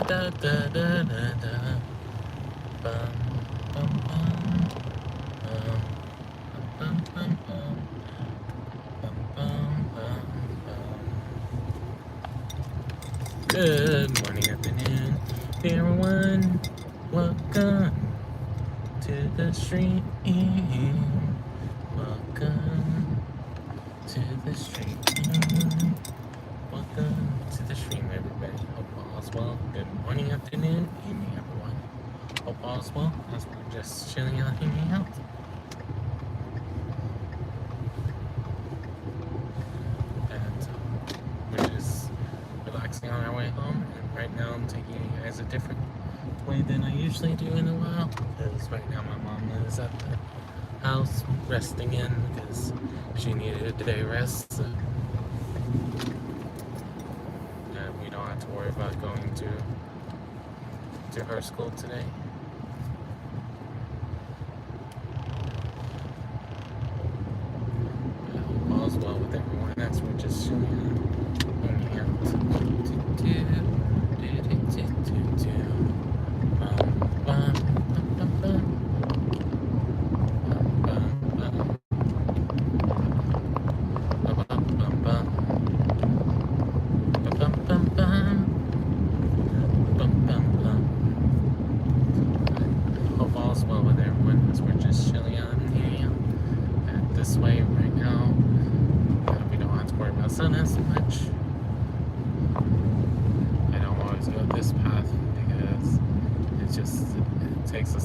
da da da da da. Bum, bum, bum. Bum, bum, bum. Bum, bum, bum, bum. Good morning, afternoon, everyone. Welcome to the stream. Welcome to the stream. Welcome to the stream, everybody. Hope all is well. Good morning, afternoon, evening, everyone. Hope all is well as we're just chilling out, hanging out. And we're just relaxing on our way home. And right now, I'm taking you guys a different way than I usually do in a while. Because right now, my mom is at the house resting in because she needed a day rest. So we don't have to worry about going to her school today. All's well with everyone. That's we're just chilling out, hanging out. Hope all's well with everyone as we're just chilling out and hanging out. And this way right now, we don't have to worry about sun as much. I don't always go this path because it takes a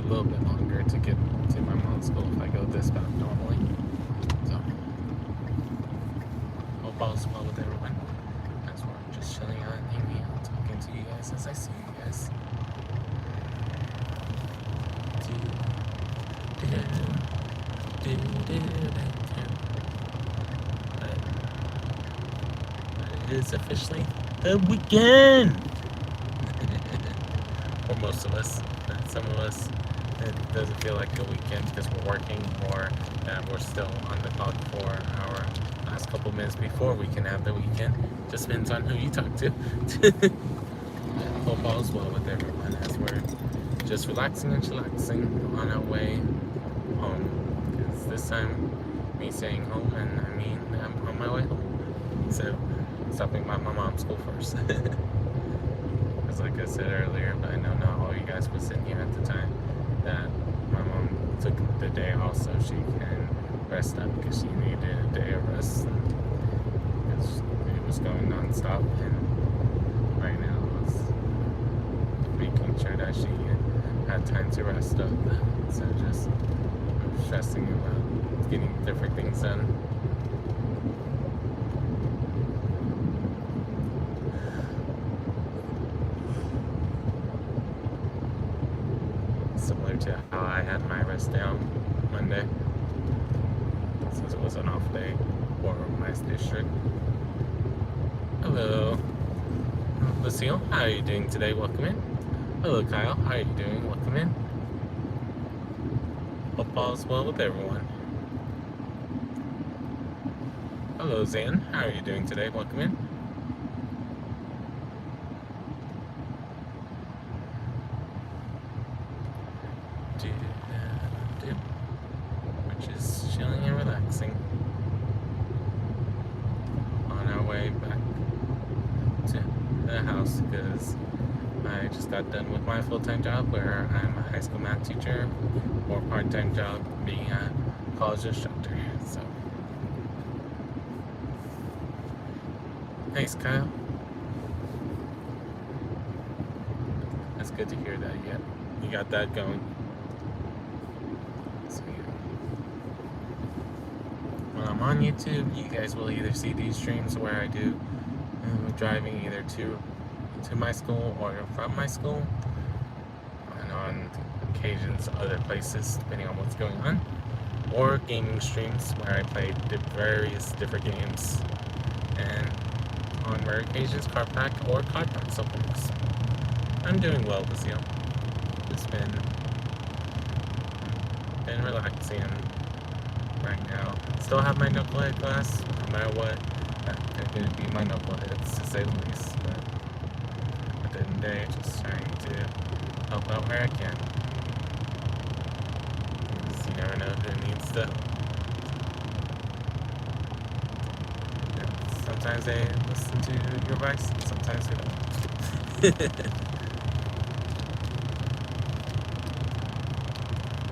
little bit longer to get to my mom's school if I go this path normally. So, hope all's well with everyone. That's why I'm just chilling out and hanging out, talking to you guys as I see you guys. But it is officially the weekend for most of us. Some of us, it doesn't feel like a weekend because we're working, or we're still on the clock for our last couple minutes before we can have the weekend. Just depends on who you talk to. Hope all's well with everyone as we're just relaxing and chillaxing on our way home. Because this time, me saying home, and I mean I'm on my way home. So, stopping by my mom's school first. Because like I said earlier, but I know not all you guys were sitting here at the time, that my mom took the day off so she can rest up because she needed a day of rest. Because it was going non-stop, and right now it's making sure that she had time to rest up. So just stressing about getting different things done. Similar to how I had my rest day on Monday, since it was an off day for my district. Hello, Lucille, how are you doing today? Welcome in. Hello, Kyle, how are you doing? Welcome in. Hope all's well with everyone. Hello, Zan, how are you doing today? Welcome in. We're just chilling and relaxing on our way back to the house because I just got done with my full-time job where I'm a high school math teacher, or part-time job being a college instructor. So, thanks, Kyle. That's good to hear that. Yeah, you got that going. So yeah. When I'm on YouTube, you guys will either see these streams where I do driving either to my school or from my school, and on occasions other places depending on what's going on, or gaming streams where I play various different games, and on rare occasions card pack or card pack openings. I'm doing well this year. It's been relaxing right now. Still have my knucklehead class, no matter what. They're going to be my knuckleheads, to say the least. But then day, just trying to help out where I can. Because you never know who needs the help. Sometimes they listen to your advice, and sometimes they don't.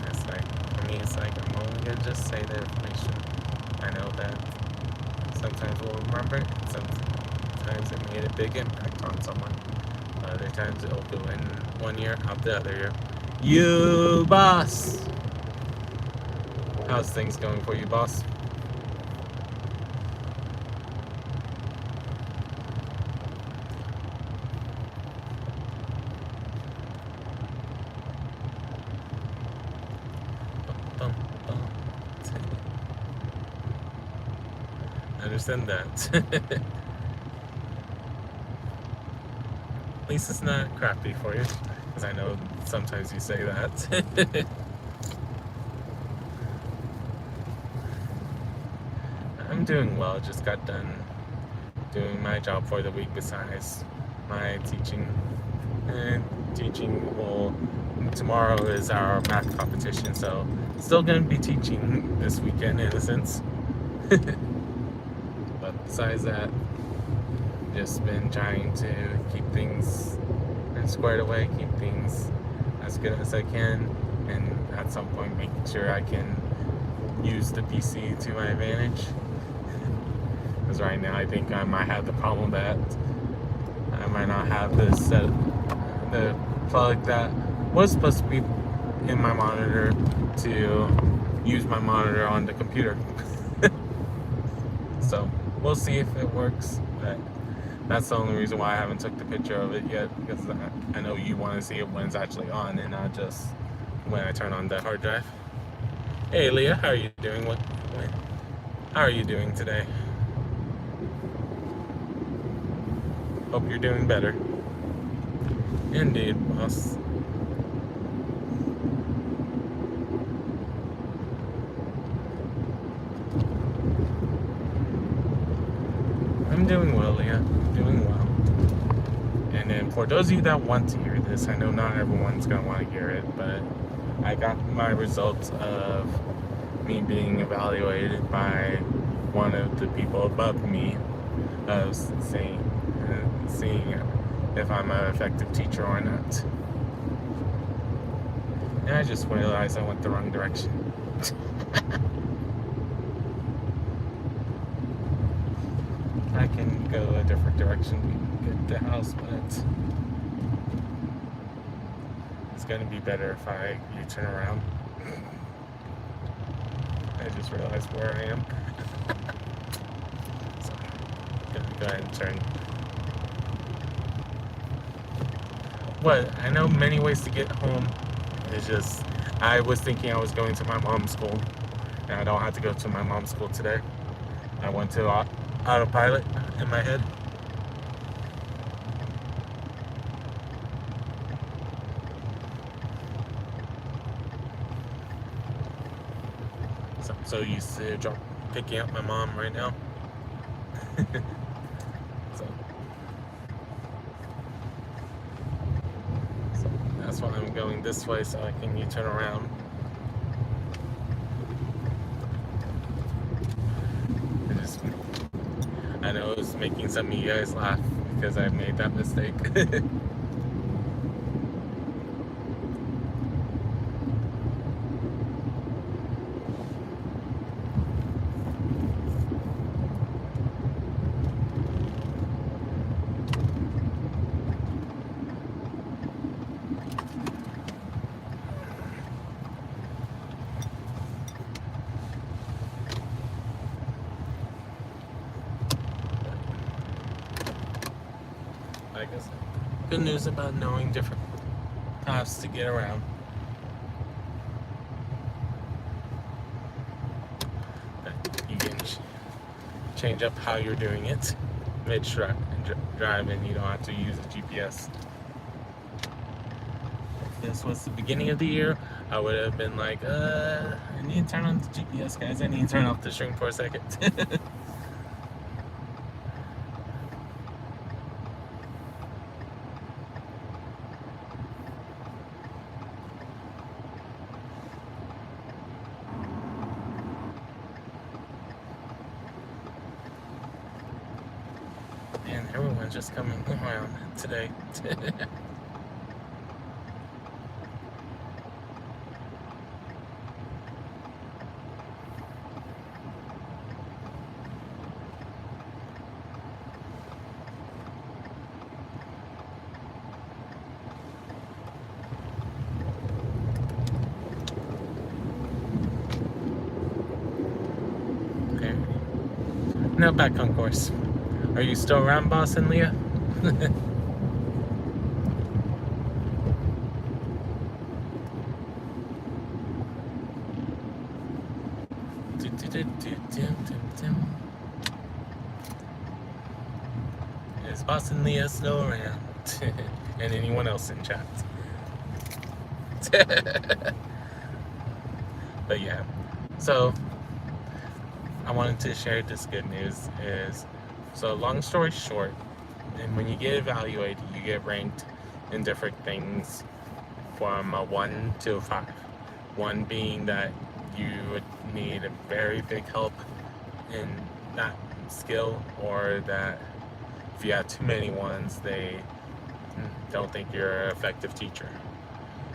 It's like, for me, it's like I'm only gonna just say the information. I know that sometimes we'll remember it, sometimes it made a big impact on someone. Other times it'll go in one ear, out the other ear. You, boss! How's things going for you, boss? I understand that. At least it's not crappy for you, because I know sometimes you say that. I'm doing well, just got done doing my job for the week besides my teaching. And tomorrow is our math competition, so still going to be teaching this weekend in a sense. But besides that, just been trying to keep things squared away, keep things as good as I can, and at some point making sure I can use the PC to my advantage. Because right now I think I might have the problem that I might not have the plug that was supposed to be in my monitor to use my monitor on the computer. So we'll see if it works, but that's the only reason why I haven't took the picture of it yet, because I know you want to see it when it's actually on and not just when I turn on the hard drive. Hey Leah, how are you doing? How are you doing today? Hope you're doing better. Indeed, boss. I'm doing well, Leah. Doing well. And then for those of you that want to hear this, I know not everyone's going to want to hear it, but I got my results of me being evaluated by one of the people above me, of seeing if I'm an effective teacher or not. And I just realized I went the wrong direction. I can go a different direction to get the house, but it's going to be better if I turn around. I just realized where I am. So I'm going to go ahead and turn. I know many ways to get home. It's just, I was thinking I was going to my mom's school, and I don't have to go to my mom's school today. I went to autopilot in my head. So used to picking up my mom right now. so that's why I'm going this way, so I can turn around. I know it's making some of you guys laugh because I made that mistake. I guess good news about knowing different paths to get around. You can change up how you're doing it mid-drive, and you don't have to use a GPS. If this was the beginning of the year, I would have been like, I need to turn on the GPS, guys. I need to turn off the string for a second. And everyone's just coming around today. Okay. Now back on course. Are you still around, Boss and Leah? Is Boss and Leah still around? And anyone else in chat? But yeah, so I wanted to share this good news so long story short, and when you get evaluated, you get ranked in different things from a 1 to a 5. 1 being that you would need a very big help in that skill, or that if you have too many ones, they don't think you're an effective teacher.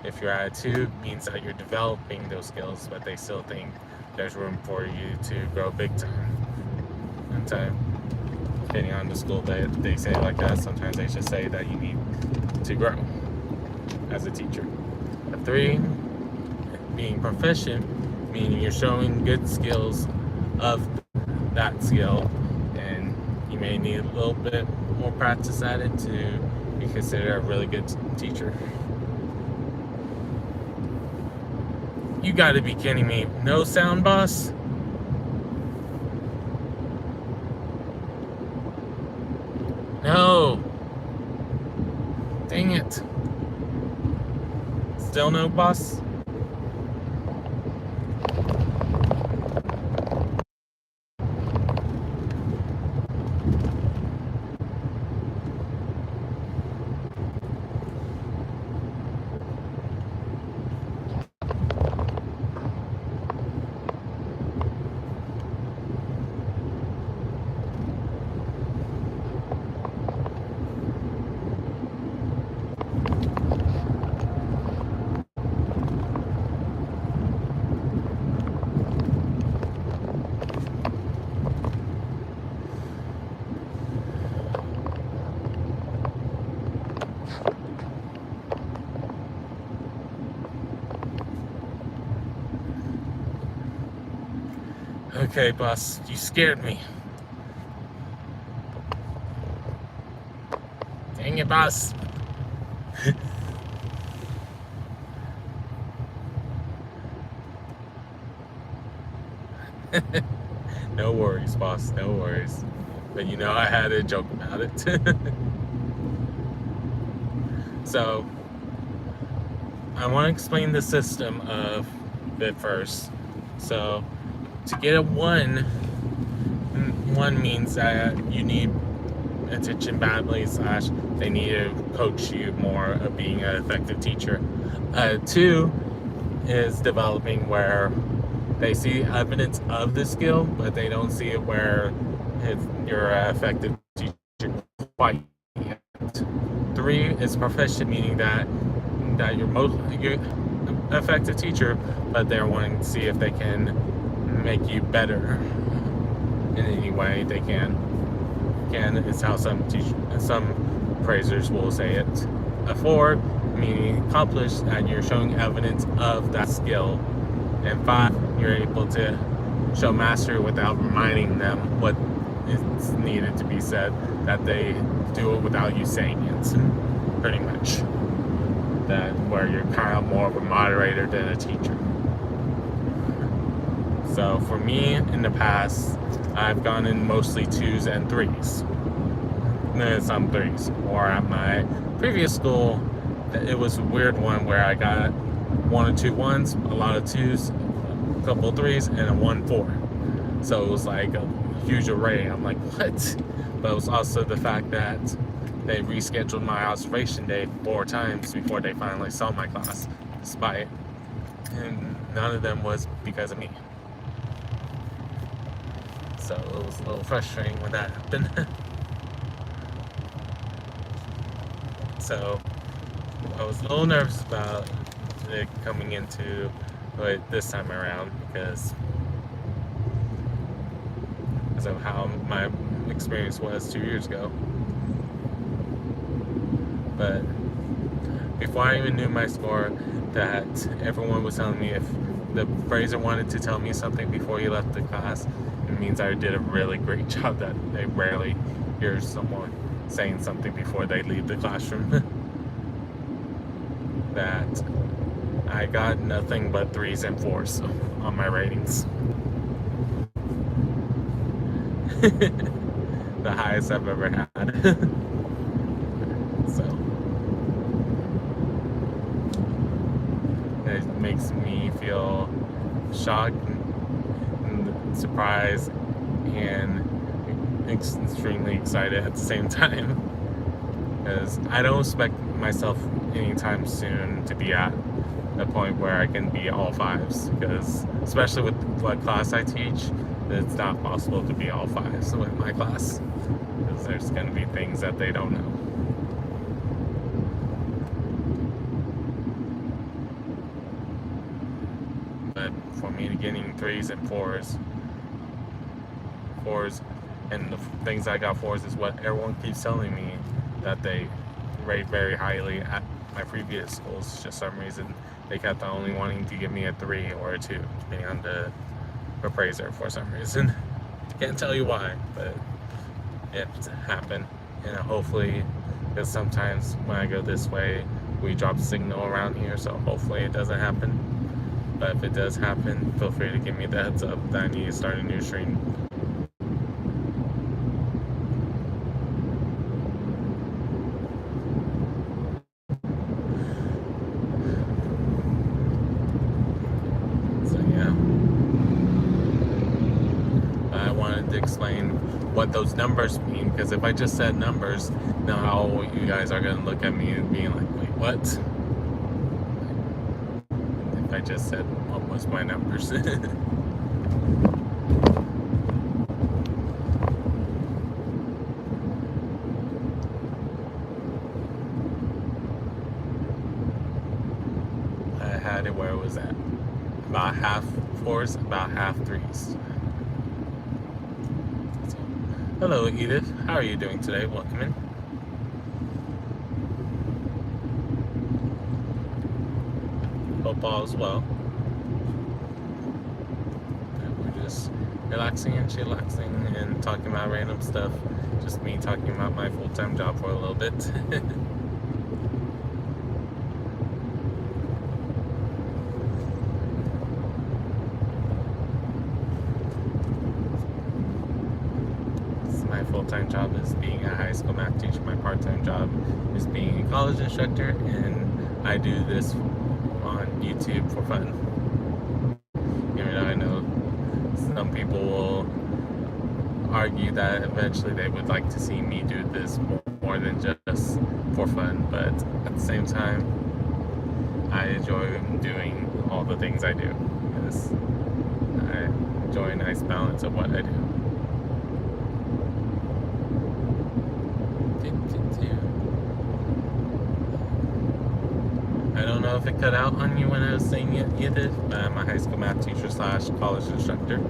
If you're at a 2, it means that you're developing those skills, but they still think there's room for you to grow big time. And so, depending on the school, they say like that. Sometimes they just say that you need to grow as a teacher. A 3, being proficient, meaning you're showing good skills of that skill, and you may need a little bit more practice at it to be considered a really good teacher. You gotta be kidding me. No sound, Boss? No. Dang it. Still no, Boss? Okay, Boss, you scared me. Dang it, Boss. No worries, Boss, no worries. But you know I had a joke about it. So, I want to explain the system of it first. So, to get a 1 means that you need attention badly, / they need to coach you more of being an effective teacher. 2 is developing, where they see evidence of the skill, but they don't see it where you're an effective teacher quite yet. 3 is proficient, meaning that you're an effective teacher, but they're wanting to see if they can make you better in any way they can. It's how some praisers will say it. A 4, meaning accomplished, that you're showing evidence of that skill. And 5, you're able to show mastery without reminding them what is needed to be said, that they do it without you saying it, pretty much. That where you're kind of more of a moderator than a teacher. So for me, in the past, I've gone in mostly 2s and 3s. Some 3s. Or at my previous school, it was a weird one where I got 1 or 2 1s, a lot of 2s, a couple of 3s, and a 1 4. So it was like a huge array. I'm like, what? But it was also the fact that they rescheduled my observation day 4 times before they finally saw my class, despite, and none of them was because of me. So it was a little frustrating when that happened. So I was a little nervous about it coming into it this time around because of how my experience was 2 years ago. But before I even knew my score, that everyone was telling me if the appraiser wanted to tell me something before he left the class, it means I did a really great job. That they rarely hear someone saying something before they leave the classroom. That I got nothing but 3s and 4s on my ratings. The highest I've ever had. So it makes me feel shocked and surprised and extremely excited at the same time, because I don't expect myself anytime soon to be at a point where I can be all 5s, because especially with what class I teach, it's not possible to be all 5s with my class, because there's going to be things that they don't know. But for me to getting 3s and 4s, and the things I got 4s is what everyone keeps telling me that they rate very highly at my previous schools. Just some reason they kept only wanting to give me a 3 or a 2, depending on the appraiser for some reason. Can't tell you why, but it happened. And hopefully, because sometimes when I go this way, we drop signal around here, so hopefully it doesn't happen. But if it does happen, feel free to give me the heads up that I need to start a new stream. So yeah, I wanted to explain what those numbers mean, because if I just said numbers, now you guys are going to look at me and being like, wait, what? If I just said what was my numbers. I had it where it was at about half 4s, about half 3s. So, hello Edith, how are you doing today? Welcome in. Hope all is well. We're just relaxing and chillaxing and talking about random stuff. Just me talking about my full-time job for a little bit. My full-time job is being a high school math teacher. My part-time job is being a college instructor, and I do this on YouTube for fun. Even though I know some people will argue that eventually they would like to see me do this more than just for fun, but at the same time, I enjoy doing all the things I do, because I enjoy a nice balance of what I do. I don't know if it cut out on you when I was saying it either, but I'm a high school math teacher / college instructor.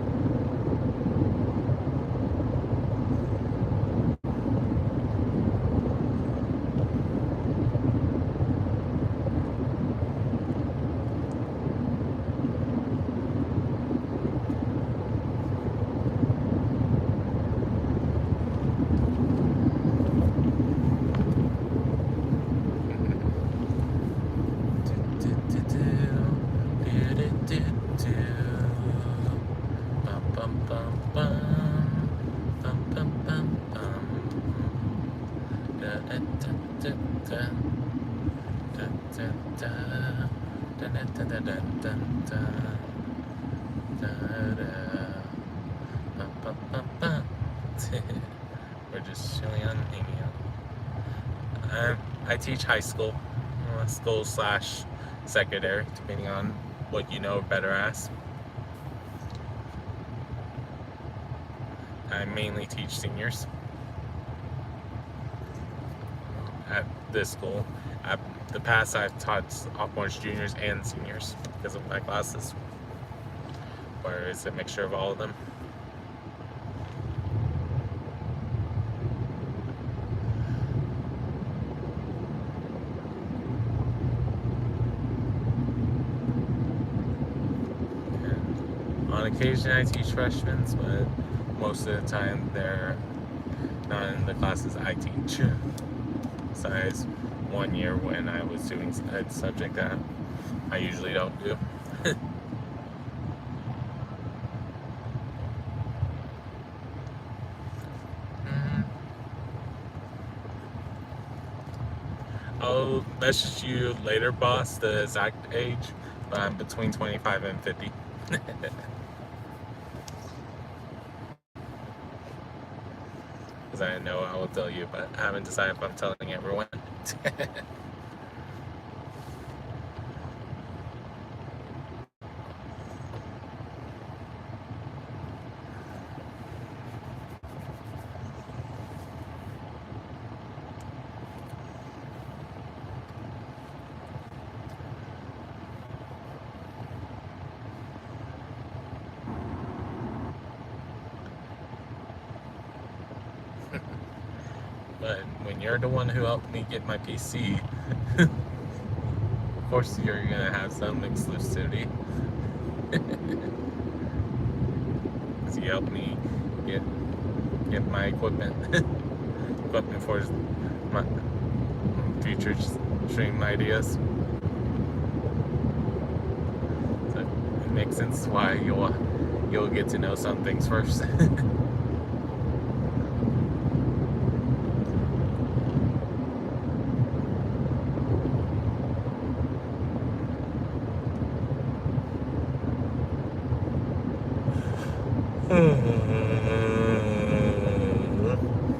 We're just chilling and hanging out. I teach high school, school / secondary, depending on what you know better as. I mainly teach seniors. at this school. At the past, I've taught sophomores, juniors, and seniors because of my classes, where it's a mixture of all of them. And on occasion, I teach freshmen, but most of the time they're not in the classes I teach. Besides 1 year when I was doing a subject that I usually don't do. I'll message you later, boss, the exact age, but I'm between 25 and 50. Because I know I will tell you, but I haven't decided if I'm telling everyone. But when you're the one who helped me get my PC, of course you're gonna have some exclusivity. Because you helped me get my equipment for my future stream ideas. So it makes sense why you'll get to know some things first.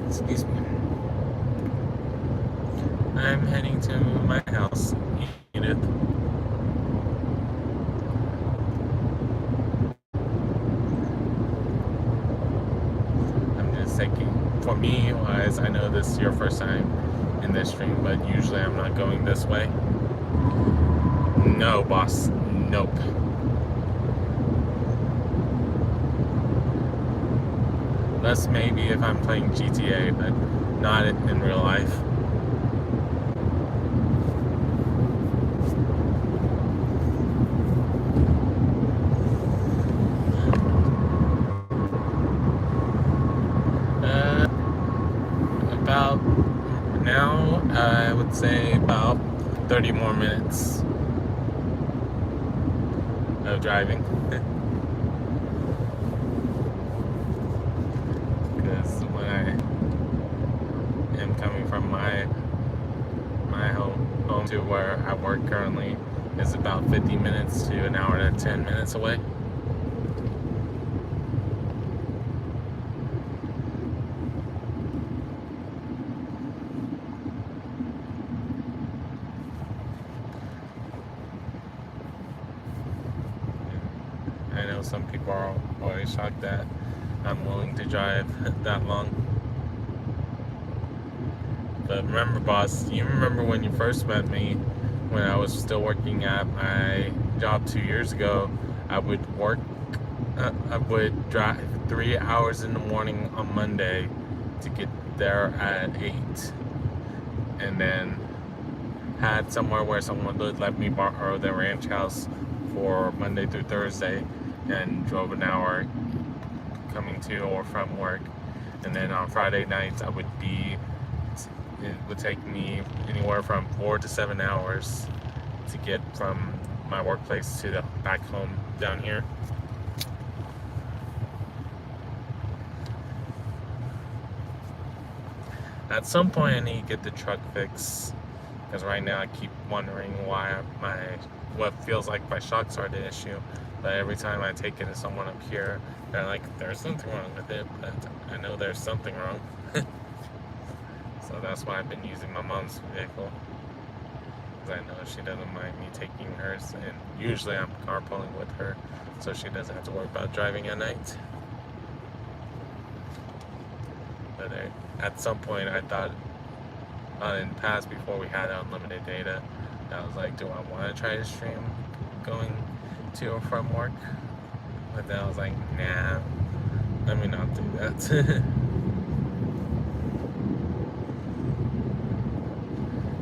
Excuse me. I'm heading to my house, Edith. I'm just thinking, for me, wise, I know this is your first time in this stream, but usually I'm not going this way. No, boss. Nope. Unless maybe if I'm playing GTA, but not in real life. About now, I would say about 30 more minutes of driving. Because when I am coming from my home to where I work currently is about 50 minutes to an hour to 10 minutes away. I know some people are always shocked that I'm willing to drive that long. But remember, boss, you remember when you first met me, when I was still working at my job 2 years ago, I would drive 3 hours in the morning on Monday to get there at 8. And then had somewhere where someone would let me borrow their ranch house for Monday through Thursday, and drove an hour coming to or from work. And then on Friday nights it would take me anywhere from 4 to 7 hours to get from my workplace to the back home down here. At some point I need to get the truck fixed, because right now I keep wondering why what feels like my shocks are the issue. But every time I take it to someone up here, they're like, there's something wrong with it, but I know there's something wrong. So that's why I've been using my mom's vehicle, because I know she doesn't mind me taking hers, and usually I'm carpooling with her, so she doesn't have to worry about driving at night. But at some point I thought in the past, before we had unlimited data, I was like, do I want to try to stream going to or from work? But then I was like, nah, let me not do that.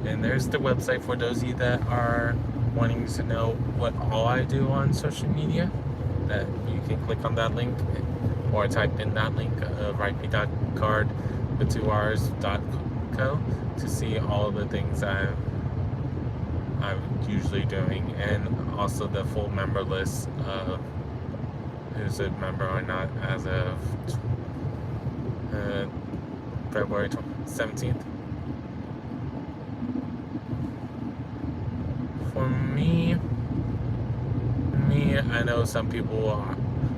And there's the website for those of you that are wanting to know what all I do on social media. That you can click on that link or type in that link, Rhypi.card with 2 R's.co, to see all the things I'm usually doing, and also the full member list of who's a member or not as of February 17th. For me, I know some people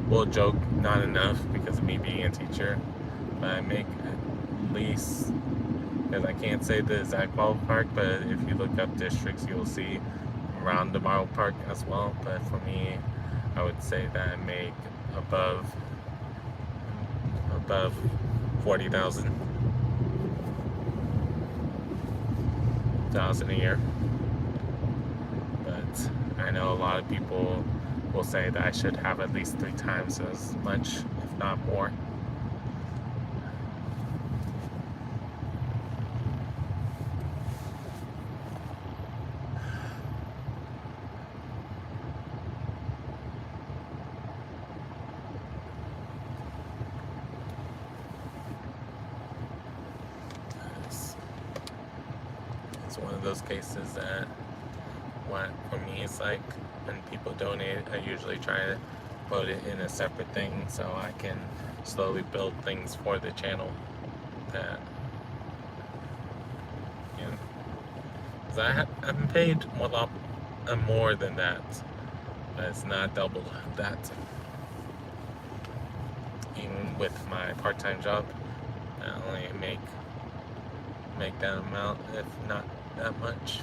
will joke not enough because of me being a teacher, but I make at least, because I can't say the exact ballpark, but if you look up districts, you'll see around the ballpark as well. But for me, I would say that I make above 40,000 a year. But I know a lot of people will say that I should have at least 3 times as much, if not more. It's one of those cases that, what for me, it's like when people donate, I usually try to put it in a separate thing so I can slowly build things for the channel that, you know, because I'm paid a lot more than that, but it's not double that. Even with my part-time job, I only make that amount, if not that much.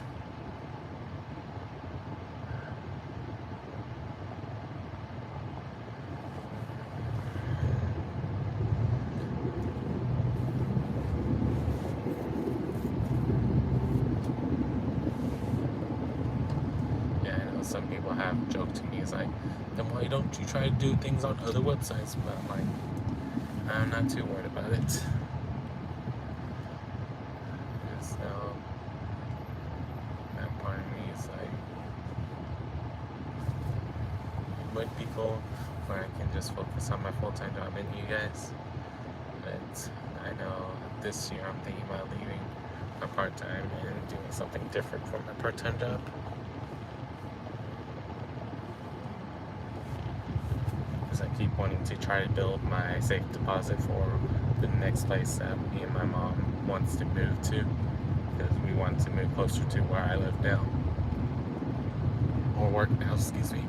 Some people have joked to me, it's like, then why don't you try to do things on other websites? But I'm like, I'm not too worried about it. So that part of me is like, it would be cool where I can just focus on my full-time job and you guys. But I know this year I'm thinking about leaving my part-time and doing something different for my part-time job. I keep wanting to try to build my safe deposit for the next place that me and my mom wants to move to, because we want to move closer to where I live now, or work now, excuse me.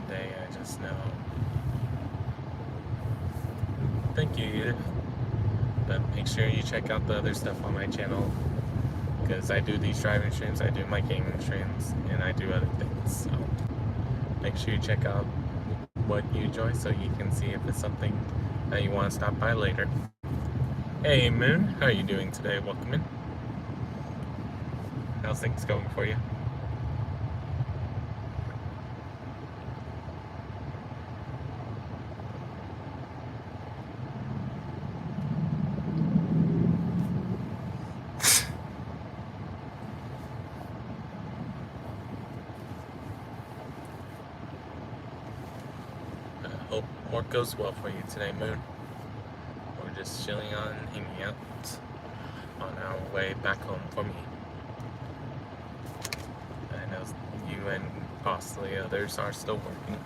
Day, I just know. Thank you, Edith. But make sure you check out the other stuff on my channel, because I do these driving streams, I do my gaming streams, and I do other things. So make sure you check out what you enjoy so you can see if it's something that you want to stop by later. Hey Moon, how are you doing today? Welcome in. How's things going for you? Hope work goes well for you today, Moon. We're just chilling on, hanging out on our way back home for me. I know you and possibly others are still working.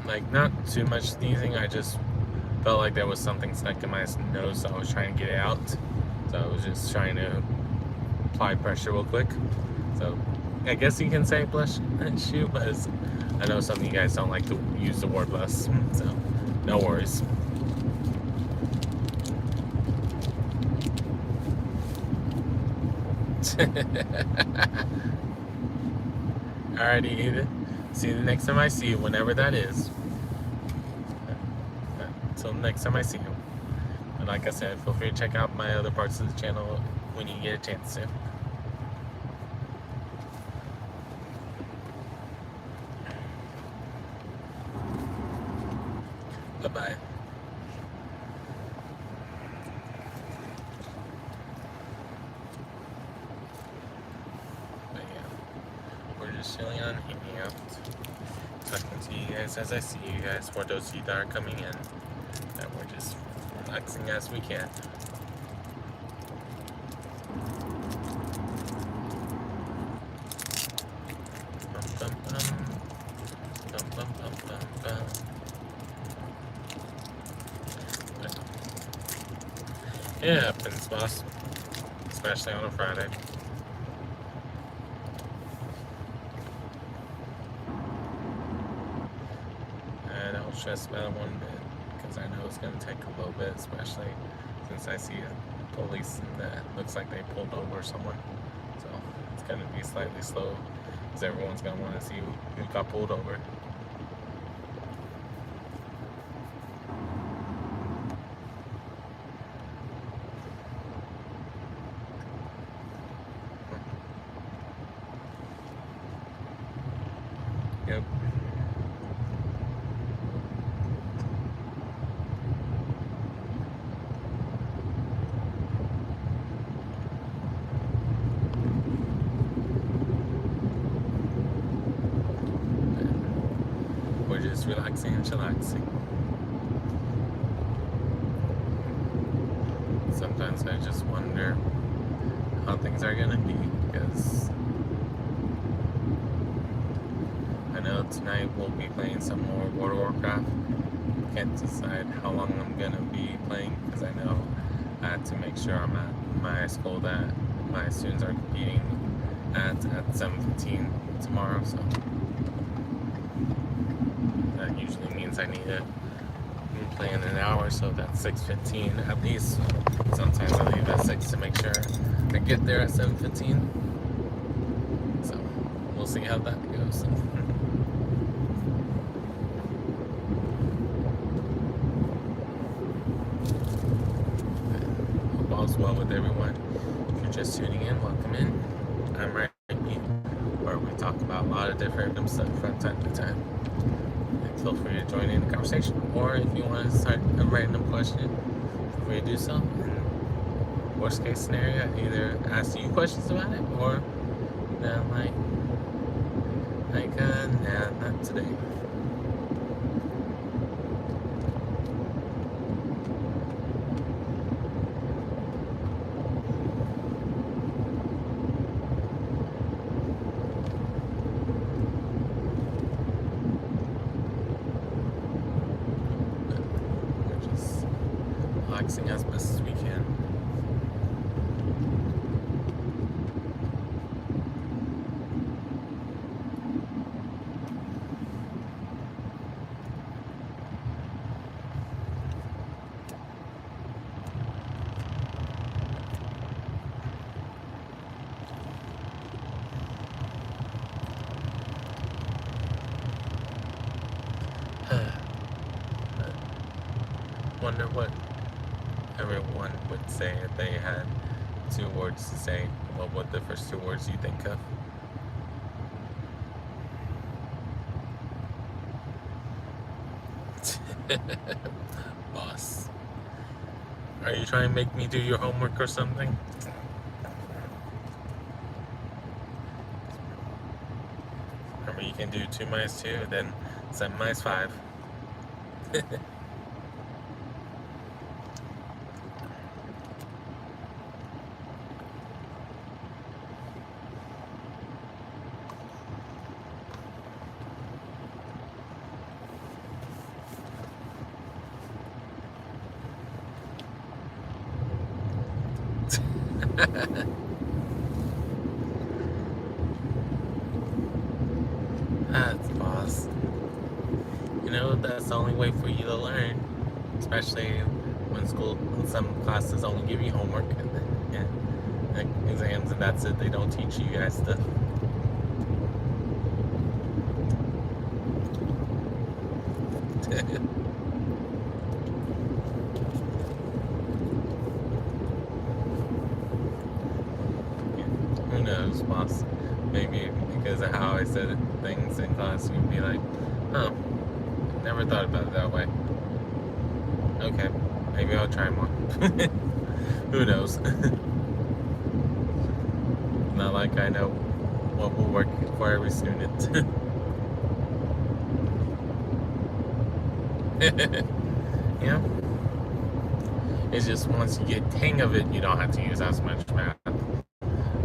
Like, not too much sneezing, I just felt like there was something stuck in my nose, so I was trying to get it out. So I was just trying to apply pressure real quick. So I guess you can say blush issue, but I know some of you guys don't like to use the word blush, so no worries. Alrighty, Edith. See you the next time I see you, whenever that is. Until next time I see you. And like I said, feel free to check out my other parts of the channel when you get a chance to. Bye-bye. But yeah, we're just chilling on, hanging out, talking to you guys as I see you guys, for those of you that are coming in, and we're just relaxing as we can. Bum, bum, bum. Bum, bum, bum, bum, bum. It happens, boss. Especially on a Friday. I don't stress about it one bit, because I know it's going to take a little bit, especially since I see a police that looks like they pulled over somewhere. So it's going to be slightly slow, because everyone's going to want to see who got pulled over. Yep. We're just relaxing and chillaxing. Sometimes I just wonder how things are gonna be, because I know tonight we'll be playing some more World of Warcraft. Can't decide how long I'm gonna be playing, because I know I had to make sure I'm at my school that my students are competing at 7:15 tomorrow, so that usually means I need to play in an hour, so that's 6:15 at least. Sometimes I leave at 6 to make sure I get there at 7:15. So we'll see how that goes. Hope all's well with everyone. If you're just tuning in, welcome in. I'm Rhypi, where we talk about a lot of different random stuff from time to time. And feel free to join in the conversation, or if you want to start a random question, feel free to do so. And worst case scenario, I either ask you questions about it, or nah, not today. We're just relaxing as best as we can. Wonder what everyone would say if they had 2 words to say. What would the first 2 words you think of? Boss. Are you trying to make me do your homework or something? Remember, you can do 2 minus 2, then 7 minus 5. That's boss. You know, that's the only way for you to learn. Especially when some classes only give you homework and exams, and that's it. They don't teach you guys stuff. Who knows, boss? Maybe because of how I said things in class, you'd be like, "Huh, never thought about it that way." Okay, maybe I'll try more. Who knows? Not like I know what will work for every student. Yeah. It's just once you get the hang of it, you don't have to use as much math.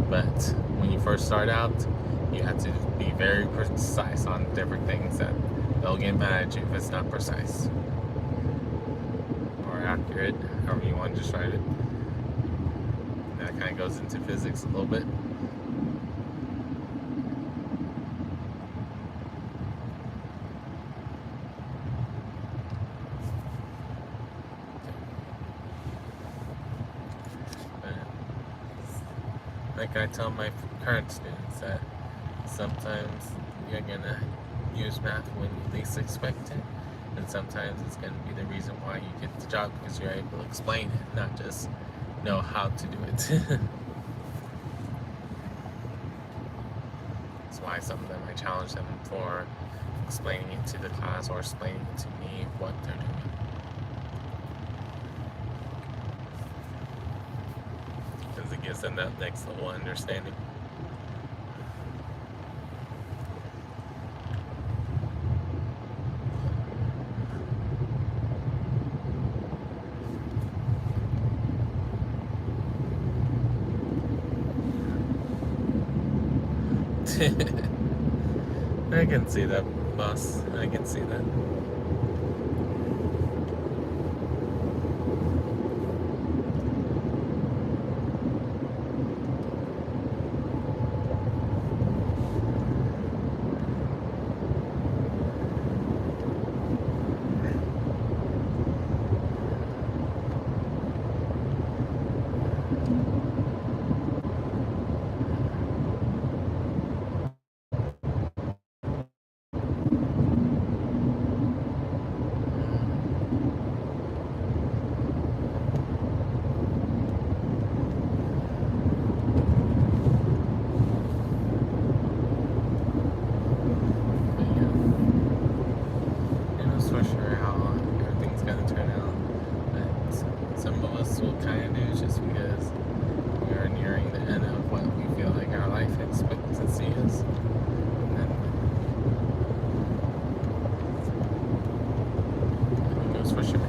But when you first start out, you have to be very precise on different things that they'll get mad at you if it's not precise or accurate, however you want to describe it. That kind of goes into physics a little bit. Like I tell my current students that sometimes you're gonna use math when you least expect it, and sometimes it's gonna be the reason why you get the job because you're able to explain it, not just know how to do it. That's why some of them I challenge them for explaining it to the class or explaining to me what they're doing. Because it gives them that next level understanding. I can see that, boss. I can see that. For sure how everything's gonna turn out. But some of us will kind of do just because we are nearing the end of what we feel like our life expectancy is. And who knows for sure.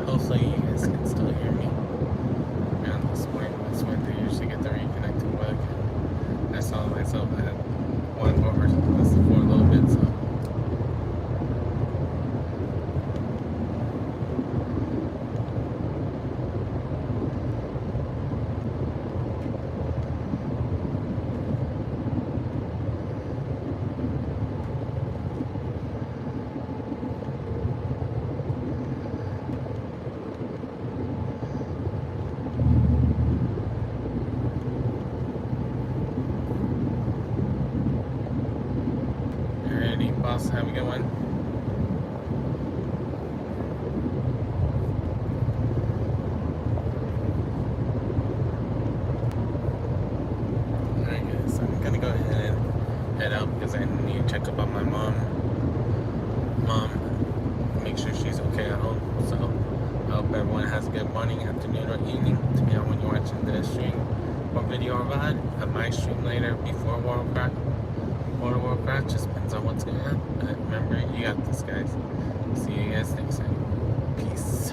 Hopefully you guys can still hear me. Man, this morning, that's when they usually get the reconnecting bug. I saw myself at one more this for a little bit, so. Alrighty, boss, have a good one. Alright guys, I'm gonna go ahead and head out because I need to check up on my mom, make sure she's okay at home. So I hope everyone has a good morning, afternoon, or evening, depending on when you're watching the stream or video or VOD. I might stream later before World of Warcraft, just depends on what's going on. But remember, you got this, guys. See you guys next time. Peace.